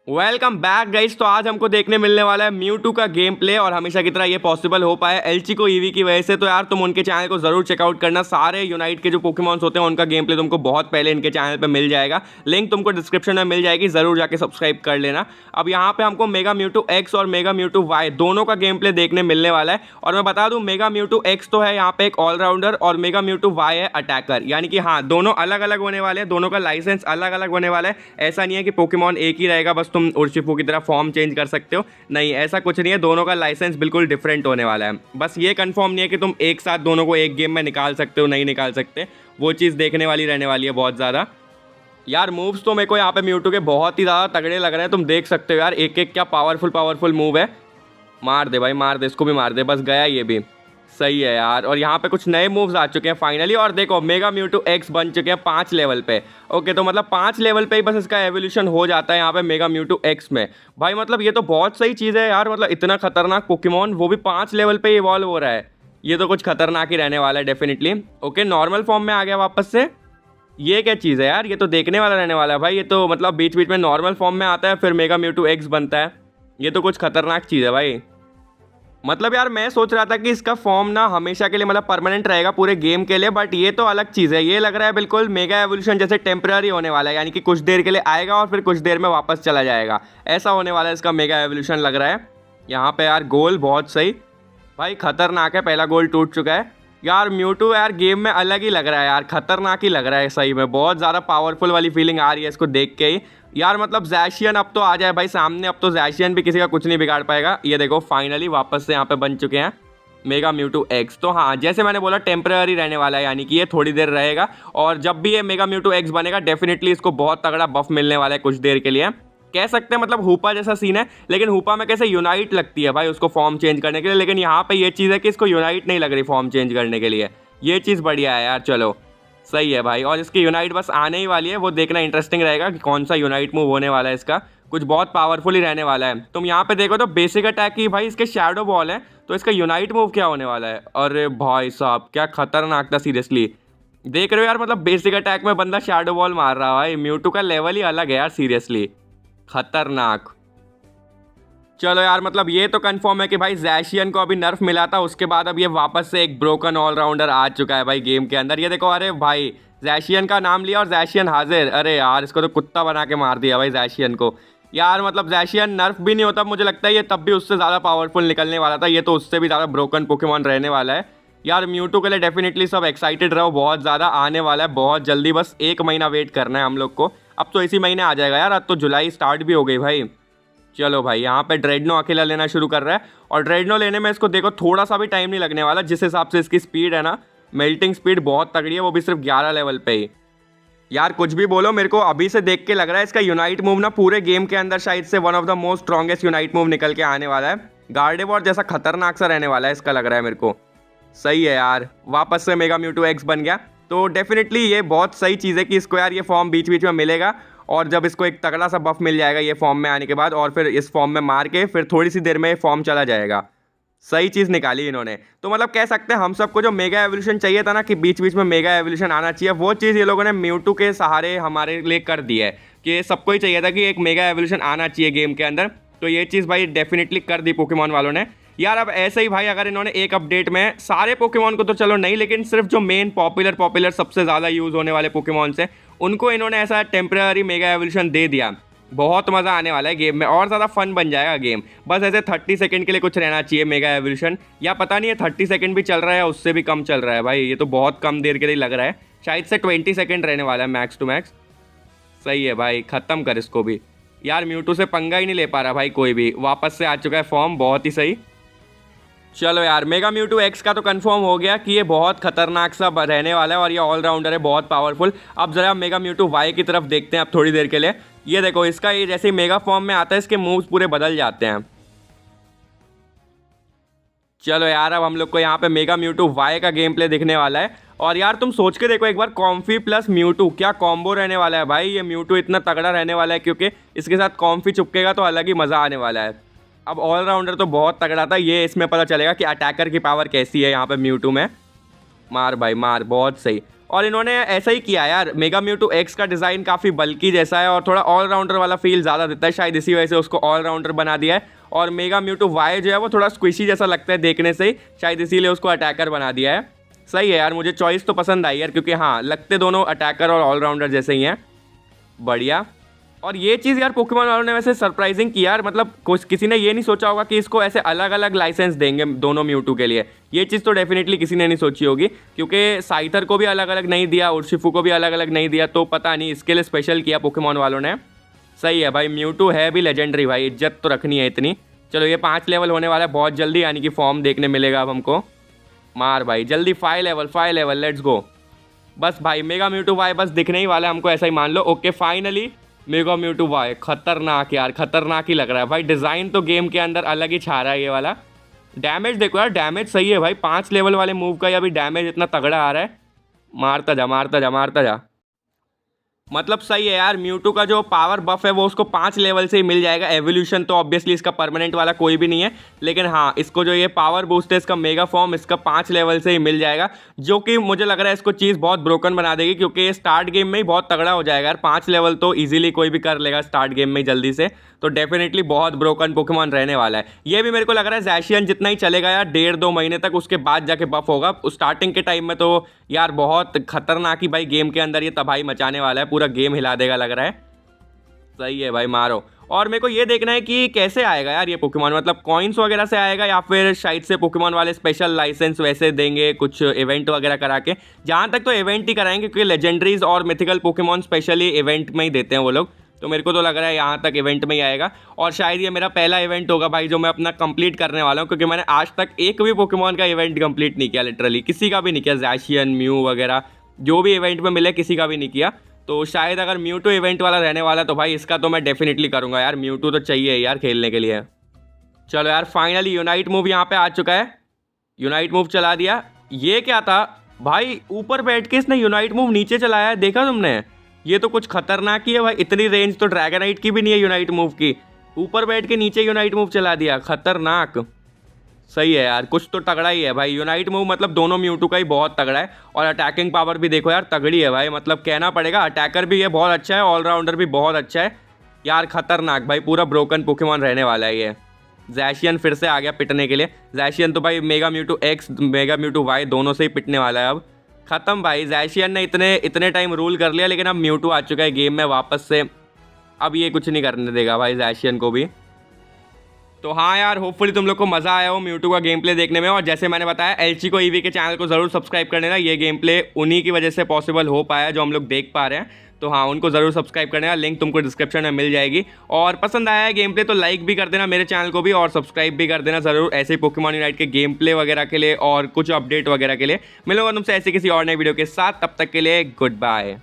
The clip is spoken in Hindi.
Welcome back guys. तो आज हमको देखने मिलने वाला है म्यूटू का गेम प्ले और हमेशा की तरह ये पॉसिबल हो पाया एलची को ईवी की वजह से। तो यार तुम उनके चैनल को जरूर चेकआउट करना। सारे यूनाइट के जो पोकेमॉन्स होते हैं उनका गेम प्ले तुमको बहुत पहले इनके चैनल पे मिल जाएगा। लिंक तुमको डिस्क्रिप्शन में मिल जाएगी, जरूर जाके सब्सक्राइब कर लेना। अब यहाँ पे हमको मेगा म्यूटू एक्स और मेगा म्यूटू वाई दोनों का गेम प्ले देखने मिलने वाला है। और मैं बता दूं, मेगा म्यूटू एक्स तो है यहाँ पे एक ऑलराउंडर और मेगा म्यूटू वाई है अटैकर। यानी कि हाँ, दोनों अलग अलग होने वाले हैं, दोनों का लाइसेंस अलग अलग होने वाला है। ऐसा नहीं है कि पोकेमॉन एक ही रहेगा, बस तुम उर्शिफू की तरह फॉर्म चेंज कर सकते हो। नहीं, ऐसा कुछ नहीं है। दोनों का लाइसेंस बिल्कुल डिफरेंट होने वाला है। बस ये कंफर्म नहीं है कि तुम एक साथ दोनों को एक गेम में निकाल सकते हो, नहीं निकाल सकते। वो चीज़ देखने वाली रहने वाली है बहुत ज़्यादा। यार मूव्स तो मेरे को यहाँ पे म्यूटू के बहुत ही ज़्यादा तगड़े लग रहे हैं। तुम देख सकते हो यार, एक एक क्या पावरफुल मूव है। मार दे भाई, मार दे, इसको भी मार दे। बस गया ये भी, सही है यार। और यहाँ पे कुछ नए मूव्स आ चुके हैं फाइनली। और देखो, मेगा म्यूटू एक्स बन चुके हैं 5 लेवल पे। ओके, तो मतलब 5 लेवल पे ही बस इसका एवोल्यूशन हो जाता है यहाँ पे मेगा म्यूटू एक्स में। भाई मतलब ये तो बहुत सही चीज़ है यार। मतलब इतना खतरनाक पोकेमॉन, वो भी 5 लेवल पे इवॉल्व हो रहा है। ये तो कुछ खतरनाक ही रहने वाला है डेफिनेटली। ओके, नॉर्मल फॉर्म में आ गया वापस से। ये क्या चीज़ है यार, ये तो देखने वाला रहने वाला है भाई। ये तो मतलब बीच बीच में नॉर्मल फॉर्म में आता है, फिर मेगा म्यूटू एक्स बनता है। ये तो कुछ खतरनाक चीज़ है भाई। मतलब यार मैं सोच रहा था कि इसका फॉर्म ना हमेशा के लिए मतलब परमानेंट रहेगा पूरे गेम के लिए, बट ये तो अलग चीज़ है। ये लग रहा है बिल्कुल मेगा एवोल्यूशन जैसे टेम्पररी होने वाला है, यानी कि कुछ देर के लिए आएगा और फिर कुछ देर में वापस चला जाएगा। ऐसा होने वाला है इसका मेगा एवोल्यूशन लग रहा है। यहाँ पे यार गोल बहुत सही भाई, खतरनाक है। पहला गोल टूट चुका है यार। म्यूटू यार गेम में अलग ही लग रहा है यार, खतरनाक ही लग रहा है सही में। बहुत ज़्यादा पावरफुल वाली फीलिंग आ रही है इसको देख के ही यार। मतलब जैशियन अब तो आ जाए भाई सामने, अब तो जैशियन भी किसी का कुछ नहीं बिगाड़ पाएगा। ये देखो फाइनली वापस से यहाँ पे बन चुके हैं मेगा म्यूटू एक्स। तो हाँ, जैसे मैंने बोला टेम्पररी रहने वाला है, यानी कि ये थोड़ी देर रहेगा। और जब भी ये मेगा म्यूटू एक्स बनेगा डेफिनेटली इसको बहुत तगड़ा बफ मिलने वाला है कुछ देर के लिए। कह सकते हैं मतलब हुपा जैसा सीन है, लेकिन हुपा में कैसे यूनाइट लगती है भाई उसको फॉर्म चेंज करने के लिए, लेकिन यहाँ पे ये चीज़ है कि इसको यूनाइट नहीं लग रही फॉर्म चेंज करने के लिए। ये चीज़ बढ़िया है यार, चलो सही है भाई। और इसकी यूनाइट बस आने ही वाली है, वो देखना इंटरेस्टिंग रहेगा कि कौन सा यूनाइट मूव होने वाला है इसका। कुछ बहुत पावरफुल ही रहने वाला है। तुम यहाँ पे देखो तो बेसिक अटैक की भाई इसके शैडो बॉल है, तो इसका यूनाइट मूव क्या होने वाला है। अरे भाई साहब क्या खतरनाक था सीरियसली। देख रहे हो यार, मतलब बेसिक अटैक में बंदा शैडो बॉल मार रहा है भाई। म्यूटू का लेवल ही अलग है यार, सीरियसली खतरनाक। चलो यार, मतलब ये तो कंफर्म है कि भाई जैशियन को अभी नर्फ मिला था, उसके बाद अब ये वापस से एक ब्रोकन ऑलराउंडर आ चुका है भाई गेम के अंदर। ये देखो, अरे भाई जैशियन का नाम लिया और जैशियन हाजिर। अरे यार, इसको तो कुत्ता बना के मार दिया भाई जैशियन को यार। मतलब जैशियन नर्फ भी नहीं होता, मुझे लगता है ये तब भी उससे ज़्यादा पावरफुल निकलने वाला था। ये तो उससे भी ज़्यादा ब्रोकन पोकेमॉन रहने वाला है यार। म्यूटू के लिए डेफिनेटली सब एक्साइटेड रहो, बहुत ज़्यादा आने वाला है बहुत जल्दी। बस 1 महीना वेट करना है हम लोग को। अब तो इसी महीने आ जाएगा यार, अब तो जुलाई स्टार्ट भी हो गई भाई। चलो भाई, यहाँ पे ड्रेडनो अकेला लेना शुरू कर रहा है। और ड्रेडनो लेने में इसको देखो थोड़ा सा भी टाइम नहीं लगने वाला। जिस हिसाब से इसकी स्पीड है ना, मेल्टिंग स्पीड बहुत तगड़ी है, वो भी सिर्फ 11 लेवल पे ही। यार कुछ भी बोलो, मेरे को अभी से देख के लग रहा है इसका यूनाइट मूव ना पूरे गेम के अंदर शायद से one of the most strongest unite move निकल के आने वाला है। गार्डेवॉर जैसा खतरनाक सा रहने वाला है इसका, लग रहा है मेरे को। सही है यार, वापस से मेगा म्यूटू एक्स बन गया। तो डेफिनेटली ये बहुत सही चीज़ है कि इसको यार ये फॉर्म बीच बीच में मिलेगा। और जब इसको एक तगड़ा सा बफ मिल जाएगा ये फॉर्म में आने के बाद, और फिर इस फॉर्म में मार के फिर थोड़ी सी देर में ये फॉर्म चला जाएगा। सही चीज़ निकाली इन्होंने। तो मतलब कह सकते हैं हम सबको जो मेगा एवोल्यूशन चाहिए था ना, कि बीच बीच में मेगा एवोल्यूशन आना चाहिए, वो चीज़ ये लोगों ने म्यूटू के सहारे हमारे लिए कर दी है। कि सबको ही चाहिए था कि एक मेगा एवोल्यूशन आना चाहिए गेम के अंदर। तो ये चीज़ भाई डेफिनेटली कर दी पोकेमॉन वालों ने यार। अब ऐसे ही भाई अगर इन्होंने एक अपडेट में सारे पोकेमॉन को तो चलो नहीं, लेकिन सिर्फ जो मेन पॉपुलर सबसे ज़्यादा यूज़ होने वाले पोकेमॉन से उनको इन्होंने ऐसा टेम्पररी मेगा एवोल्यूशन दे दिया, बहुत मज़ा आने वाला है गेम में। और ज़्यादा फन बन जाएगा गेम। बस ऐसे 30 सेकंड के लिए कुछ रहना चाहिए मेगा एवोल्यूशन, या पता नहीं है 30 सेकंड भी चल रहा है या उससे भी कम चल रहा है भाई। ये तो बहुत कम देर के लिए लग रहा है, शायद से 20 सेकंड रहने वाला है मैक्स टू मैक्स। सही है भाई, ख़त्म कर इसको भी यार। म्यूटू से पंगा ही नहीं ले पा रहा भाई कोई भी। वापस से आ चुका है फॉर्म, बहुत ही सही। चलो यार, मेगा म्यूटू एक्स का तो कंफर्म हो गया कि ये बहुत खतरनाक सा रहने वाला है और ये ऑलराउंडर है बहुत पावरफुल। अब जरा मेगा म्यूटू वाई की तरफ देखते हैं अब थोड़ी देर के लिए। ये देखो, इसका ये जैसे मेगा फॉर्म में आता है इसके मूव्स पूरे बदल जाते हैं। चलो यार, अब हम लोग को यहाँ पे मेगा म्यूटू वाई का गेम प्ले दिखने वाला है। और यार तुम सोच के देखो एक बार, कॉम्फी प्लस म्यूटू क्या कॉम्बो रहने वाला है भाई। ये म्यूटू इतना तगड़ा रहने वाला है क्योंकि इसके साथ कॉम्फी चिपकेगा तो अलग ही मज़ा आने वाला है। अब ऑलराउंडर तो बहुत तगड़ा था, ये इसमें पता चलेगा कि अटैकर की पावर कैसी है यहाँ पे म्यूटू में। मार भाई मार, बहुत सही। और इन्होंने ऐसा ही किया यार, मेगा म्यूटू एक्स का डिज़ाइन काफ़ी बल्कि जैसा है और थोड़ा ऑलराउंडर वाला फील ज़्यादा देता है, शायद इसी वजह से उसको ऑलराउंडर बना दिया है। और मेगा म्यूटू वाई जो है वो थोड़ा स्क्विशी जैसा लगता है देखने से ही, शायद इसीलिए उसको अटैकर बना दिया है। सही है यार, मुझे चॉइस तो पसंद आई यार, क्योंकि हाँ लगते दोनों अटैकर और ऑलराउंडर जैसे ही हैं। बढ़िया। और ये चीज़ यार पोकेमॉन वालों ने वैसे सरप्राइजिंग की यार, मतलब कुछ किसी ने ये नहीं सोचा होगा कि इसको ऐसे अलग अलग लाइसेंस देंगे दोनों म्यूटू के लिए। ये चीज़ तो डेफिनेटली किसी ने नहीं सोची होगी, क्योंकि साइथर को भी अलग अलग नहीं दिया, उर्शिफू को भी अलग अलग नहीं दिया, तो पता नहीं इसके लिए स्पेशल किया पोकेमॉन वालों ने। सही है भाई, म्यूटू है भी लेजेंडरी भाई, इज्जत तो रखनी है इतनी। चलो ये 5 लेवल होने वाला है बहुत जल्दी, यानी कि फॉर्म देखने मिलेगा अब हमको। मार भाई जल्दी, 5 लेवल लेट्स गो। बस भाई मेगा म्यूटू वाई बस दिखने ही वाला है हमको, ऐसा ही मान लो। Okay finally Mega Mewtwo Y, खतरनाक यार, खतरनाक ही लग रहा है भाई। डिज़ाइन तो गेम के अंदर अलग ही छा रहा है ये वाला। डैमेज देखो यार, डैमेज सही है भाई, 5 लेवल वाले मूव का ही अभी डैमेज इतना तगड़ा आ रहा है। मारता जा मारता जा मारता जा, मतलब सही है यार। म्यूटू का जो पावर बफ है वो उसको 5 लेवल से ही मिल जाएगा। एवोल्यूशन तो ऑब्वियसली इसका परमानेंट वाला कोई भी नहीं है, लेकिन हाँ इसको जो ये पावर बूस्ट है इसका मेगा फॉर्म इसका 5 लेवल से ही मिल जाएगा, जो कि मुझे लग रहा है इसको चीज़ बहुत ब्रोकन बना देगी, क्योंकि ये स्टार्ट गेम में ही बहुत तगड़ा हो जाएगा यार। 5 लेवल तो ईजिली कोई भी कर लेगा स्टार्ट गेम में ही जल्दी से, तो डेफिनेटली बहुत ब्रोकन पोकेमॉन रहने वाला है। ये भी मेरे को लग रहा है ज़ैशियन जितना ही चलेगा यार, 1.5-2 महीने तक, उसके बाद जाके बफ होगा। स्टार्टिंग के टाइम में तो यार बहुत खतरनाक ही भाई गेम के अंदर ये तबाही मचाने वाला है, पूरा गेम हिला देगा लग रहा है। सही है भाई, मारो। और मेरे को ये देखना है कि कैसे आएगा यार ये पोकेमॉन, मतलब कॉइन्स वगैरह से आएगा या फिर शायद से पोकेमॉन वाले स्पेशल लाइसेंस वैसे देंगे कुछ इवेंट वगैरह करा के। जहाँ तक तो इवेंट ही कराएंगे, क्योंकि लेजेंडरीज और मिथिकल पोकेमॉन स्पेशली इवेंट में ही देते हैं वो लोग, तो मेरे को तो लग रहा है यहाँ तक इवेंट में ही आएगा। और शायद ये मेरा पहला इवेंट होगा भाई जो मैं अपना कंप्लीट करने वाला हूँ, क्योंकि मैंने आज तक एक भी पोकेमॉन का इवेंट कंप्लीट नहीं किया, लिटरली किसी का भी नहीं किया। ज़ैशियन, म्यू वगैरह जो भी इवेंट में मिले किसी का भी नहीं किया। तो शायद अगर म्यूटू इवेंट वाला रहने वाला तो भाई इसका तो मैं डेफिनेटली करूँगा यार, म्यूटू तो चाहिए यार खेलने के लिए। चलो यार फाइनली यूनाइट मूव यहाँ पे आ चुका है, यूनाइट मूव चला दिया। ये क्या था भाई, ऊपर बैठ के इसने यूनाइट मूव नीचे चलाया है, देखा तुमने? ये तो कुछ खतरनाक ही है भाई, इतनी रेंज तो ड्रैगनाइट की भी नहीं है यूनाइट मूव की, ऊपर बैठ के नीचे यूनाइट मूव चला दिया, खतरनाक। सही है यार, कुछ तो तगड़ा ही है भाई यूनाइट मूव, मतलब दोनों म्यूटू का ही बहुत तगड़ा है। और अटैकिंग पावर भी देखो यार तगड़ी है भाई, मतलब कहना पड़ेगा अटैकर भी ये बहुत अच्छा है, ऑलराउंडर भी बहुत अच्छा है यार, खतरनाक भाई, पूरा ब्रोकन पोकेमॉन रहने वाला है ये। ज़ैशियन फिर से आ गया पिटने के लिए। ज़ैशियन तो भाई mega Mewtwo X mega Mewtwo Y दोनों से ही पिटने वाला है अब। ख़त्म भाई, ज़ैशियन ने इतने टाइम रूल कर लिया, लेकिन अब म्यूटू आ चुका है गेम में वापस से, अब ये कुछ नहीं करने देगा भाई ज़ैशियन को भी। तो हाँ यार, होपफुली तुम लोग को मज़ा आया हो म्यूटू का गेम प्ले देखने में। और जैसे मैंने बताया एलची को ईवी के चैनल को ज़रूर सब्सक्राइब कर लेना, ये गेम प्ले उन्हीं की वजह से पॉसिबल हो पाया जो हम लोग देख पा रहे हैं। तो हाँ उनको ज़रूर सब्सक्राइब करने का लिंक तुमको डिस्क्रिप्शन में मिल जाएगी। और पसंद आया है गेम प्ले तो लाइक भी कर देना मेरे चैनल को भी, और सब्सक्राइब भी कर देना ज़रूर, ऐसे ही पोकेमॉन यूनाइट के गेम प्ले वगैरह के लिए और कुछ अपडेट वगैरह के लिए। मिलूंगा तुमसे ऐसे किसी और नए वीडियो के साथ, तब तक के लिए गुड बाय।